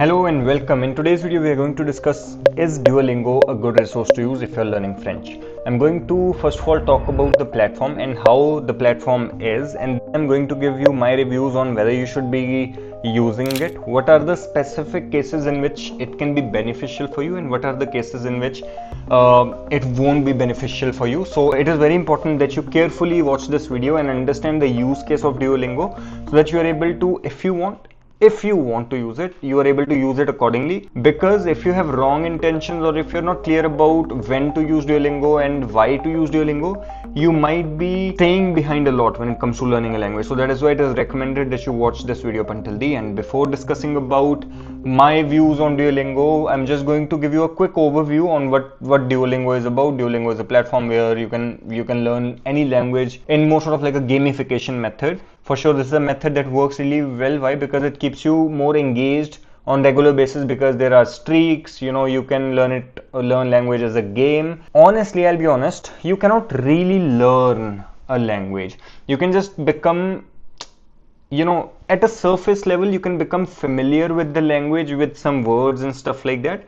Hello and welcome. In today's video, we are going to discuss, is Duolingo a good resource to use if you're learning French? I'm going to first of all talk about the platform and how the platform is, and I'm going to give you my reviews on whether you should be using it, what are the specific cases in which it can be beneficial for you, and what are the cases in which it won't be beneficial for you. So it is very important that you carefully watch this video and understand the use case of Duolingo so that you are able to, if you want to use it, you are able to use it accordingly. Because if you have wrong intentions, or if you're not clear about when to use Duolingo and why to use Duolingo, you might be staying behind a lot when it comes to learning a language. So that is why it is recommended that you watch this video up until the end. Before discussing about my views on Duolingo, I'm just going to give you a quick overview on what Duolingo is about. Duolingo is a platform where you can learn any language in more sort of like a gamification method. For sure, this is a method that works really well. Why? Because it keeps you more engaged on regular basis, because there are streaks. You can learn language as a game. Honestly, I'll be honest, you cannot really learn a language. You can just become, at a surface level, you can become familiar with the language, with some words and stuff like that.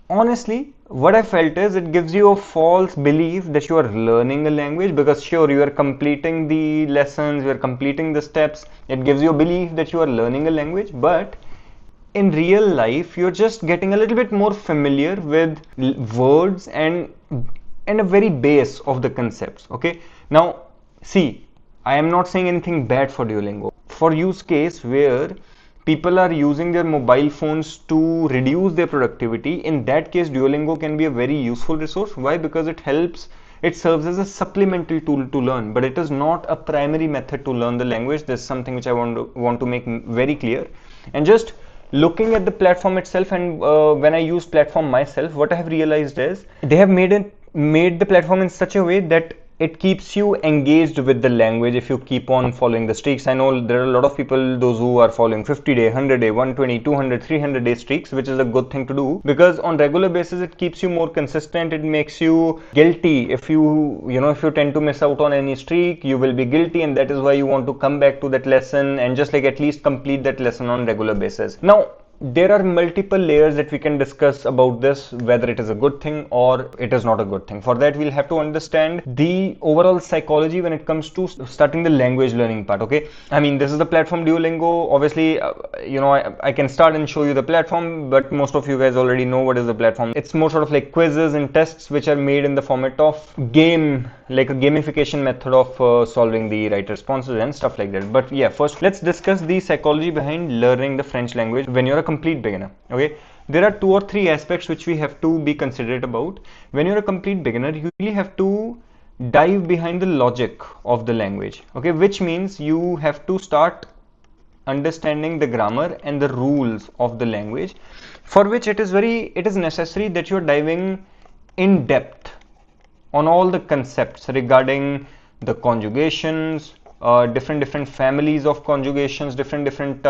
Honestly, what I felt is it gives you a false belief that you are learning a language, because sure, you are completing the lessons, you are completing the steps. It gives you a belief that you are learning a language, but in real life, you're just getting a little bit more familiar with words and a very base of the concepts. Okay, now see, I am not saying anything bad for Duolingo. For use case where people are using their mobile phones to reduce their productivity, in that case Duolingo can be a very useful resource. Why? Because it serves as a supplementary tool to learn, but it is not a primary method to learn the language. This is something which I want to make very clear. And just looking at the platform itself, and when I use platform myself, what I have realized is they have made the platform in such a way that it keeps you engaged with the language if you keep on following the streaks. I know there are a lot of people, those who are following 50-day, 100-day, 120, 200, 300-day streaks, which is a good thing to do, because on regular basis it keeps you more consistent. It makes you guilty if you tend to miss out on any streak. You will be guilty, and that is why you want to come back to that lesson and just like at least complete that lesson on regular basis. Now, there are multiple layers that we can discuss about this, whether it is a good thing or it is not a good thing. For that, we'll have to understand the overall psychology when it comes to starting the language learning part. Okay, I mean, this is the platform Duolingo. Obviously, I can start and show you the platform, but most of you guys already know what is the platform. It's more sort of like quizzes and tests which are made in the format of game, like a gamification method of solving the right responses and stuff like that. But yeah, first let's discuss the psychology behind learning the French language when you're a complete beginner. Okay, there are 2 or 3 aspects which we have to be considerate about. When you're a complete beginner, you really have to dive behind the logic of the language. Okay, which means you have to start understanding the grammar and the rules of the language, for which it is necessary that you're diving in depth on all the concepts regarding the conjugations, different families of conjugations, different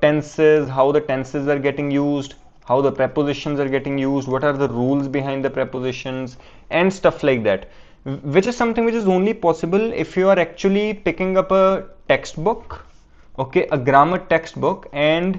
tenses, how the tenses are getting used, how the prepositions are getting used, what are the rules behind the prepositions and stuff like that, which is something which is only possible if you are actually picking up a textbook, okay, a grammar textbook, and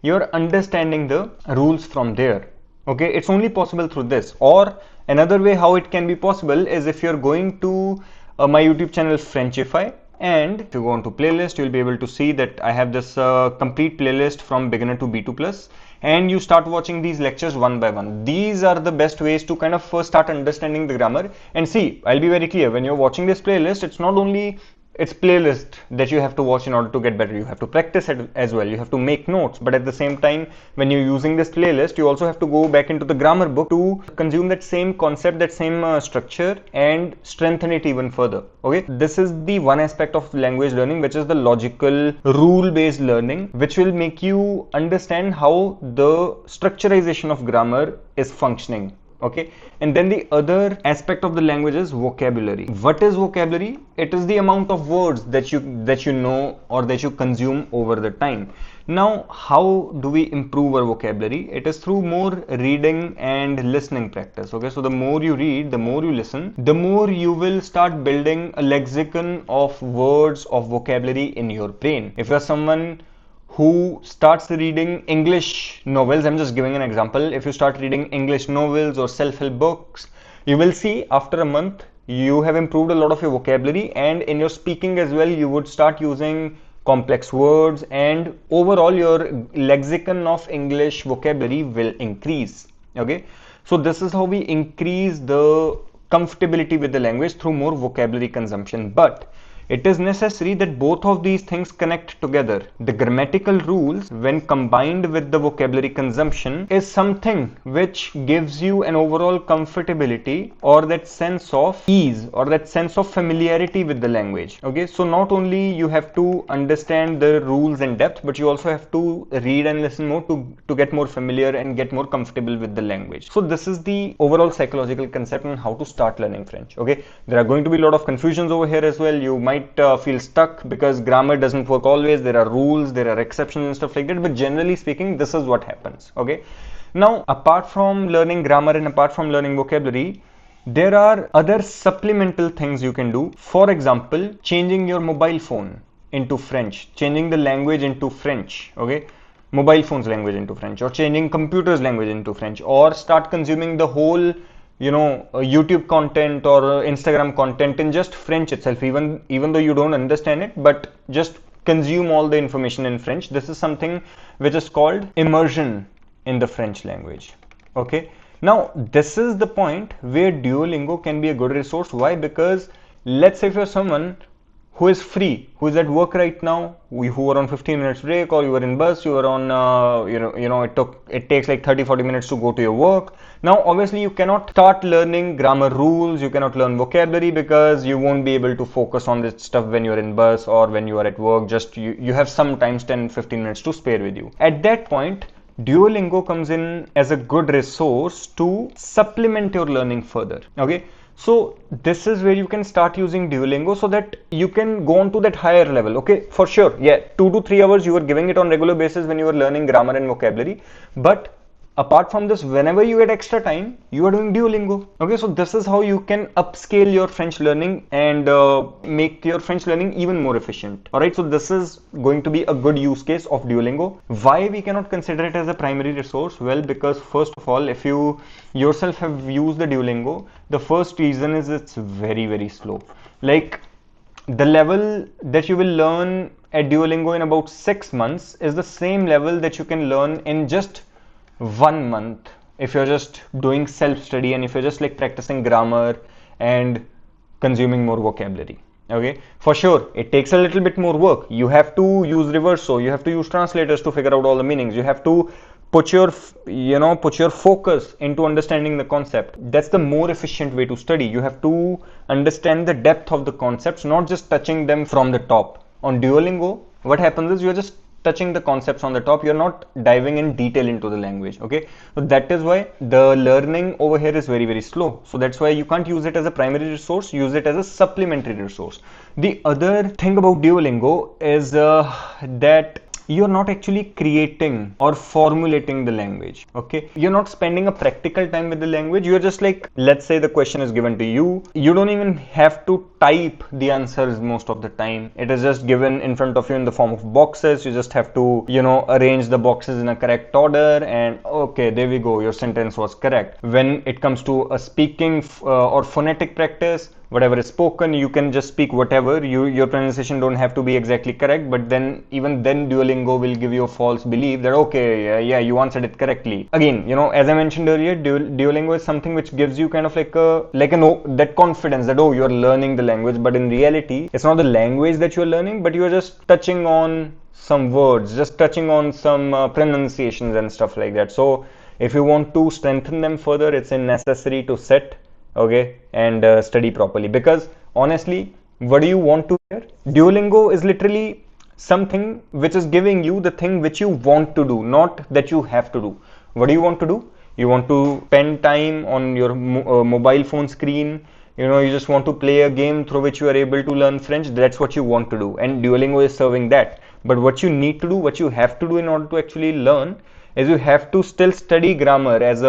you're understanding the rules from there. Okay, it's only possible through this. Or another way how it can be possible is if you're going to my YouTube channel Frenchify, and if you go on to playlist, you'll be able to see that I have this complete playlist from beginner to B2 plus, and you start watching these lectures one by one. These are the best ways to kind of first start understanding the grammar. And see, I'll be very clear, when you're watching this playlist, it's not only it's playlist that you have to watch in order to get better. You have to practice it as well. You have to make notes, but at the same time, when you're using this playlist, you also have to go back into the grammar book to consume that same concept, that same structure, and strengthen it even further. Okay, this is the one aspect of language learning, which is the logical rule-based learning, which will make you understand how the structurization of grammar is functioning. Okay, and then the other aspect of the language is vocabulary. What is vocabulary? It is the amount of words that you know or that you consume over the time. Now, how do we improve our vocabulary? It is through more reading and listening practice. Okay, so the more you read, the more you listen, the more you will start building a lexicon of words, of vocabulary in your brain. If you're someone who starts reading English novels, I'm just giving an example. If you start reading English novels or self-help books, you will see after a month you have improved a lot of your vocabulary, and in your speaking as well you would start using complex words, and overall your lexicon of English vocabulary will increase. Okay, so this is how we increase the comfortability with the language, through more vocabulary consumption. But it is necessary that both of these things connect together. The grammatical rules, when combined with the vocabulary consumption, is something which gives you an overall comfortability, or that sense of ease, or that sense of familiarity with the language. Okay, so not only you have to understand the rules in depth, but you also have to read and listen more to get more familiar and get more comfortable with the language. So this is the overall psychological concept on how to start learning French. Okay, there are going to be a lot of confusions over here as well. You might feel stuck because grammar doesn't work always. There are rules, there are exceptions and stuff like that, but generally speaking, this is what happens. Okay, now apart from learning grammar and apart from learning vocabulary, there are other supplemental things you can do. For example, changing your mobile phone into French, changing the language into French. Okay, mobile phone's language into French, or changing computer's language into French, or start consuming the whole YouTube content or Instagram content in just French itself, even though you don't understand it, but just consume all the information in French. This is something which is called immersion in the French language. Okay, now this is the point where Duolingo can be a good resource. Why? Because let's say if you're someone who is free, who is at work right now, who are on 15 minutes break, or you are in bus, you are on it takes like 30-40 minutes to go to your work. Now obviously you cannot start learning grammar rules, you cannot learn vocabulary, because you won't be able to focus on this stuff when you're in bus or when you are at work. Just you have sometimes 10-15 minutes to spare with you. At that point, Duolingo comes in as a good resource to supplement your learning further. Okay, so this is where you can start using Duolingo, so that you can go on to that higher level. Okay, for sure, yeah, 2 to 3 hours you are giving it on regular basis when you are learning grammar and vocabulary, but apart from this, whenever you get extra time, you are doing Duolingo. Okay, so this is how you can upscale your French learning and make your French learning even more efficient. Alright, so this is going to be a good use case of Duolingo. Why we cannot consider it as a primary resource? Well, because first of all, if you yourself have used the Duolingo, the first reason is it's very slow. Like, the level that you will learn at Duolingo in about 6 months is the same level that you can learn in just 1 month if you're just doing self-study, and if you're just like practicing grammar and consuming more vocabulary. Okay, for sure it takes a little bit more work. You have to use reverso, you have to use translators to figure out all the meanings, you have to put your focus into understanding the concept. That's the more efficient way to study. You have to understand the depth of the concepts, not just touching them from the top. On Duolingo, what happens is you're just touching the concepts on the top, you're not diving in detail into the language. Okay, so that is why the learning over here is very slow. So that's why you can't use it as a primary resource, use it as a supplementary resource. The other thing about Duolingo is that you're not actually creating or formulating the language. Okay, you're not spending a practical time with the language. You're just like, let's say the question is given to you, you don't even have to type the answers most of the time. It is just given in front of you in the form of boxes. You just have to arrange the boxes in a correct order, and okay, there we go, your sentence was correct. When it comes to a speaking or phonetic practice, whatever is spoken, you can just speak whatever. Your pronunciation don't have to be exactly correct, but then even then Duolingo will give you a false belief that okay, yeah, you answered it correctly. Again, as I mentioned earlier, Duolingo is something which gives you kind of like that confidence that oh, you're learning the language, but in reality it's not the language that you're learning, but you're just touching on some words, just touching on some pronunciations and stuff like that. So if you want to strengthen them further, it's necessary to sit and study properly, because honestly, what do you want to hear? Duolingo is literally something which is giving you the thing which you want to do, not that you have to do. What do you want to do? You want to spend time on your mobile phone screen, you just want to play a game through which you are able to learn French. That's what you want to do, and Duolingo is serving that. But what you need to do, what you have to do in order to actually learn, is you have to still study grammar as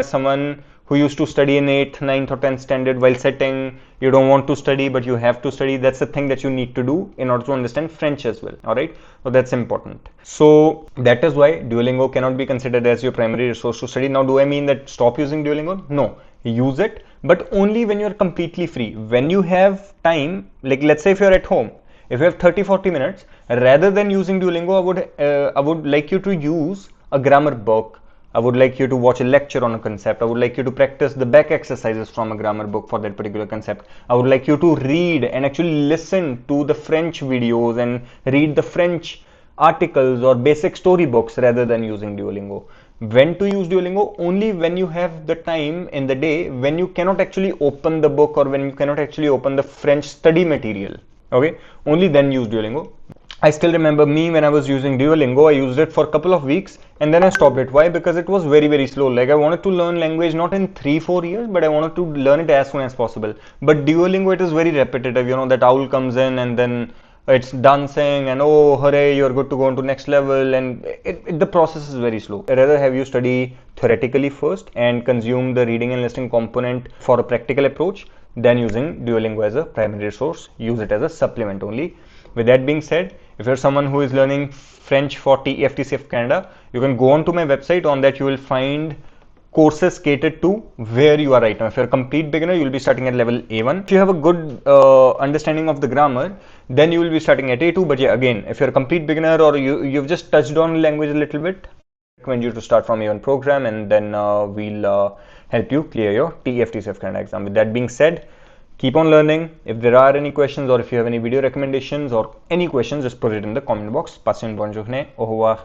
someone who used to study in 8th, 9th or 10th standard while sitting, you don't want to study but you have to study. That's the thing that you need to do in order to understand French as well. All right, so that's important. So that is why Duolingo cannot be considered as your primary resource to study. Now, do I mean that stop using Duolingo? No, use it, but only when you're completely free. When you have time, like let's say if you're at home, if you have 30-40 minutes, rather than using Duolingo, I would like you to use a grammar book. I would like you to watch a lecture on a concept. I would like you to practice the back exercises from a grammar book for that particular concept. I would like you to read and actually listen to the French videos and read the French articles or basic storybooks rather than using Duolingo. When to use Duolingo? Only when you have the time in the day when you cannot actually open the book or when you cannot actually open the French study material. Okay, only then use Duolingo. I still remember me when I was using Duolingo, I used it for a couple of weeks and then I stopped it. Why? Because it was very slow. Like I wanted to learn language not in 3-4 years, but I wanted to learn it as soon as possible. But Duolingo, it is very repetitive. You know, that owl comes in and then it's dancing and oh hooray, you're good to go on to next level, and the process is very slow. I'd rather have you study theoretically first and consume the reading and listening component for a practical approach than using Duolingo as a primary resource. Use it as a supplement only. With that being said, if you're someone who is learning French for TEF Canada, you can go on to my website. On that you will find courses catered to where you are right now. If you're a complete beginner, you will be starting at level A1. If you have a good understanding of the grammar, then you will be starting at A2. But yeah, again, if you're a complete beginner or you've just touched on language a little bit, I recommend you to start from A1 program, and then we'll help you clear your TEF Canada exam. With that being said, keep on learning. If there are any questions or if you have any video recommendations or any questions, just put it in the comment box. Passez une bonne journée. Au revoir.